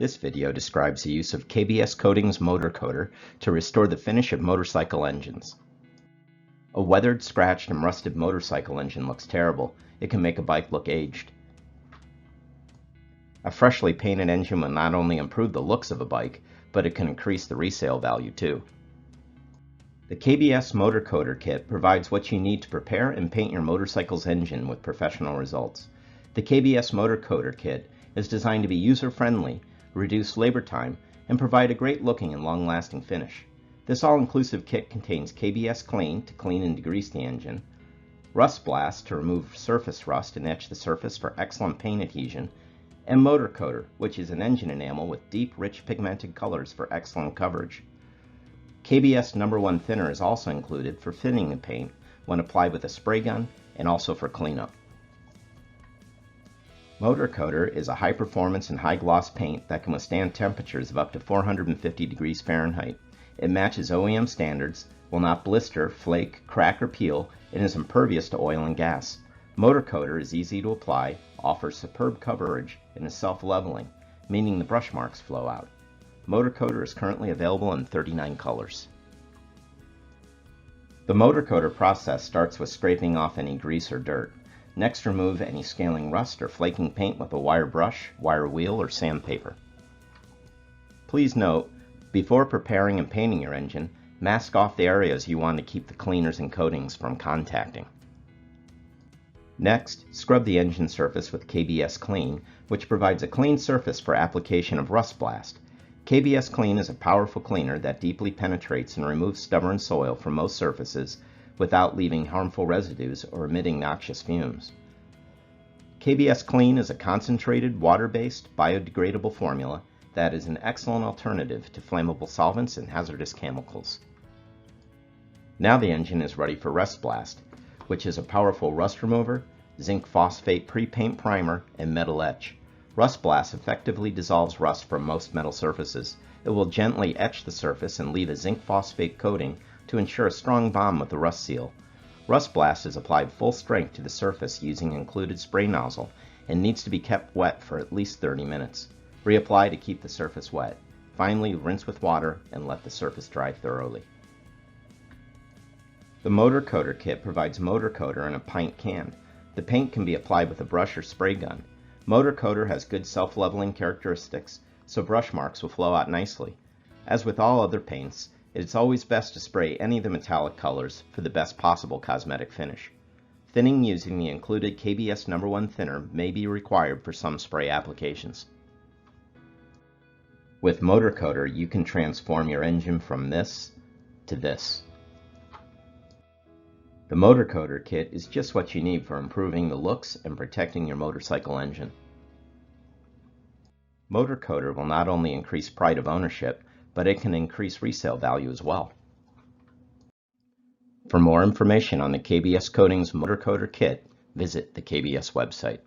This video describes the use of KBS Coatings Motor Coater to restore the finish of motorcycle engines. A weathered, scratched, and rusted motorcycle engine looks terrible. It can make a bike look aged. A freshly painted engine will not only improve the looks of a bike, but it can increase the resale value too. The KBS Motor Coater Kit provides what you need to prepare and paint your motorcycle's engine with professional results. The KBS Motor Coater Kit is designed to be user-friendly, reduce labor time, and provide a great-looking and long-lasting finish. This all-inclusive kit contains KBS Klean to clean and degrease the engine, RustBlast to remove surface rust and etch the surface for excellent paint adhesion, and Motor Coater, which is an engine enamel with deep, rich pigmented colors for excellent coverage. KBS No. 1 Thinner is also included for thinning the paint when applied with a spray gun and also for cleanup. Motor Coater is a high-performance and high-gloss paint that can withstand temperatures of up to 450 degrees Fahrenheit. It matches OEM standards, will not blister, flake, crack, or peel, and is impervious to oil and gas. Motor Coater is easy to apply, offers superb coverage, and is self-leveling, meaning the brush marks flow out. Motor Coater is currently available in 39 colors. The Motor Coater process starts with scraping off any grease or dirt. Next, remove any scaling rust or flaking paint with a wire brush, wire wheel, or sandpaper. Please note, before preparing and painting your engine, mask off the areas you want to keep the cleaners and coatings from contacting. Next, scrub the engine surface with KBS Klean, which provides a clean surface for application of RustBlast. KBS Klean is a powerful cleaner that deeply penetrates and removes stubborn soil from most surfaces without leaving harmful residues or emitting noxious fumes. KBS Klean is a concentrated, water-based, biodegradable formula that is an excellent alternative to flammable solvents and hazardous chemicals. Now the engine is ready for RustBlast, which is a powerful rust remover, zinc phosphate pre-paint primer, and metal etch. RustBlast effectively dissolves rust from most metal surfaces. It will gently etch the surface and leave a zinc phosphate coating to ensure a strong bond with the rust seal. RustBlast is applied full strength to the surface using included spray nozzle and needs to be kept wet for at least 30 minutes. Reapply to keep the surface wet. Finally, rinse with water and let the surface dry thoroughly. The Motor Coater Kit provides Motor Coater in a pint can. The paint can be applied with a brush or spray gun. Motor Coater has good self-leveling characteristics, so brush marks will flow out nicely. As with all other paints, it's always best to spray any of the metallic colors for the best possible cosmetic finish. Thinning using the included KBS No. 1 Thinner may be required for some spray applications. With Motor Coater, you can transform your engine from this to this. The Motor Coater Kit is just what you need for improving the looks and protecting your motorcycle engine. Motor Coater will not only increase pride of ownership, but it can increase resale value as well. For more information on the KBS Coatings Motor Coater Kit, visit the KBS website.